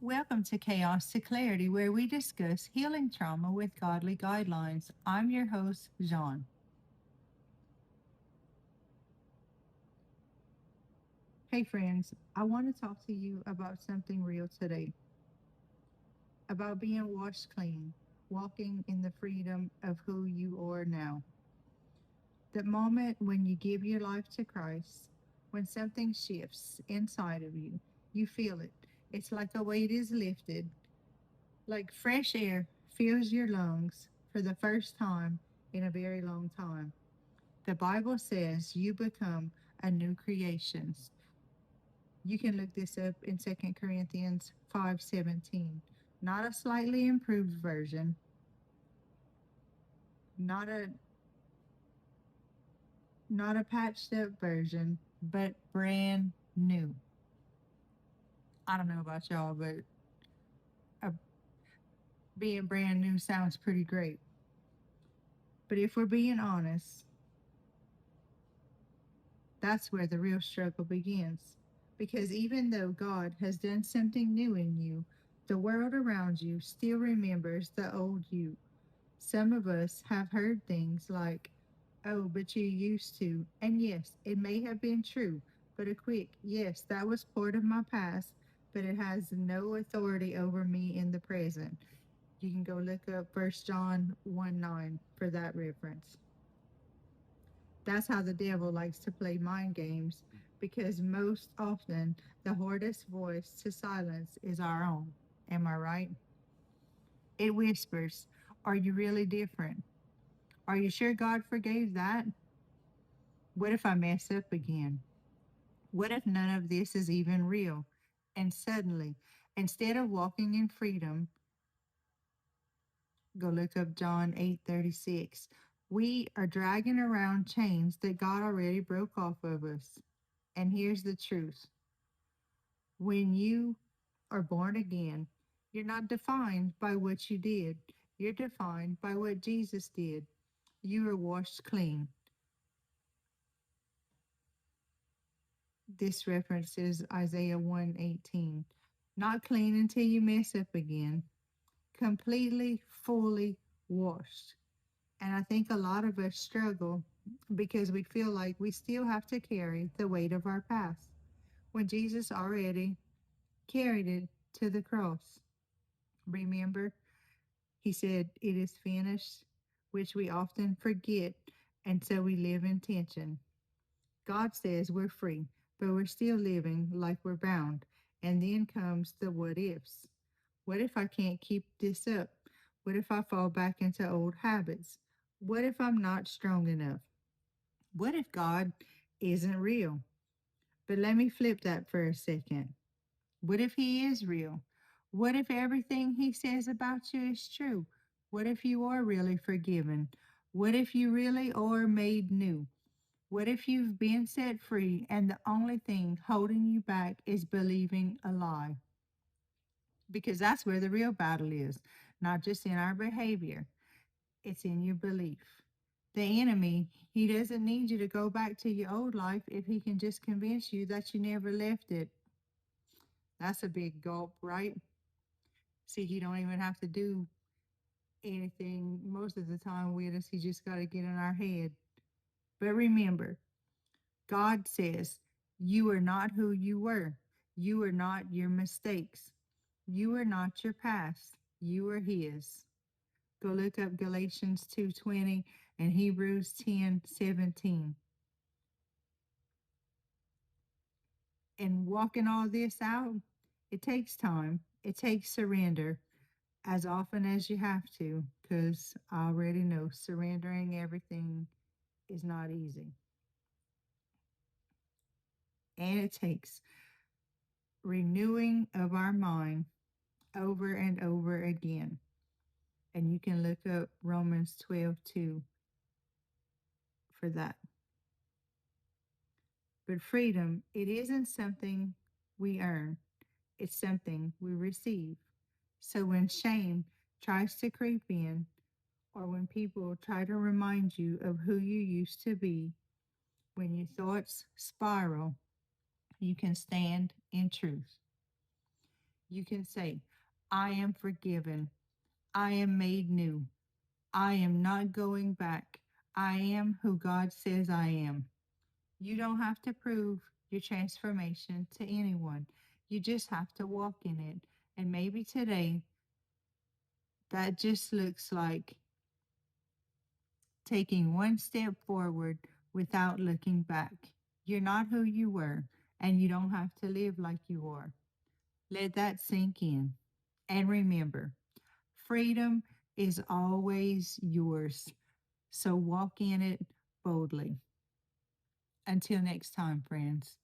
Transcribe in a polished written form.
Welcome to Chaos to Clarity, where we discuss healing trauma with godly guidelines. I'm your host, Jean. Hey, friends, I want to talk to you about something real today about being washed clean, walking in the freedom of who you are now. The moment when you give your life to Christ, when something shifts inside of you, you feel it. It's like a weight is lifted, like fresh air fills your lungs for the first time in a very long time. The Bible says you become a new creation. You can look this up in 2 Corinthians 5:17. Not a slightly improved version, not a not a patched up version, but brand new. I don't know about y'all, but uh, being brand new sounds pretty great. But if we're being honest, that's where the real struggle begins. Because even though God has done something new in you, the world around you still remembers the old you. Some of us have heard things like, oh, but you used to. And yes, it may have been true, but a quick, yes, that was part of my past, but it has no authority over me in the present. You can go look up 1 John 1:9 for that reference. That's how the devil likes to play mind games because most often the hardest voice to silence is our own. Am I right? It whispers, are you really different? Are you sure God forgave that? What if I mess up again? What if none of this is even real? And suddenly, instead of walking in freedom, go look up John 8:36. We are dragging around chains that God already broke off of us. And here's the truth. When you are born again, you're not defined by what you did. You're defined by what Jesus did. You are washed clean. This references Isaiah 1:18. Not clean until you mess up again. Completely, fully washed. And I think a lot of us struggle because we feel like we still have to carry the weight of our past when Jesus already carried it to the cross. Remember, he said, it is finished, which we often forget, and so we live in tension. God says we're free, but we're still living like we're bound. And then comes the what ifs. What if I can't keep this up? What if I fall back into old habits? What if I'm not strong enough? What if God isn't real? But let me flip that for a second. What if He is real? What if everything He says about you is true? What if you are really forgiven? What if you really are made new? What if you've been set free and the only thing holding you back is believing a lie? Because that's where the real battle is, not just in our behavior, it's in your belief. The enemy, he doesn't need you to go back to your old life if he can just convince you that you never left it. That's a big gulp, right? See, he don't even have to do anything most of the time with us. He just got to get in our head. But remember, God says, you are not who you were. You are not your mistakes. You are not your past. You are His. Go look up Galatians 2:20 and Hebrews 10:17. And walking all this out, it takes time. It takes surrender as often as you have to, because I already know surrendering everything is not easy. And it takes renewing of our mind over and over again. And you can look up Romans 12:2 for that. But freedom, it isn't something we earn, it's something we receive. So when shame tries to creep in, or when people try to remind you of who you used to be, when your thoughts spiral, you can stand in truth. You can say, I am forgiven. I am made new. I am not going back. I am who God says I am. You don't have to prove your transformation to anyone. You just have to walk in it. And maybe today that just looks like taking one step forward without looking back. You're not who you were, and you don't have to live like you are. Let that sink in. And remember, freedom is always yours. So walk in it boldly. Until next time, friends.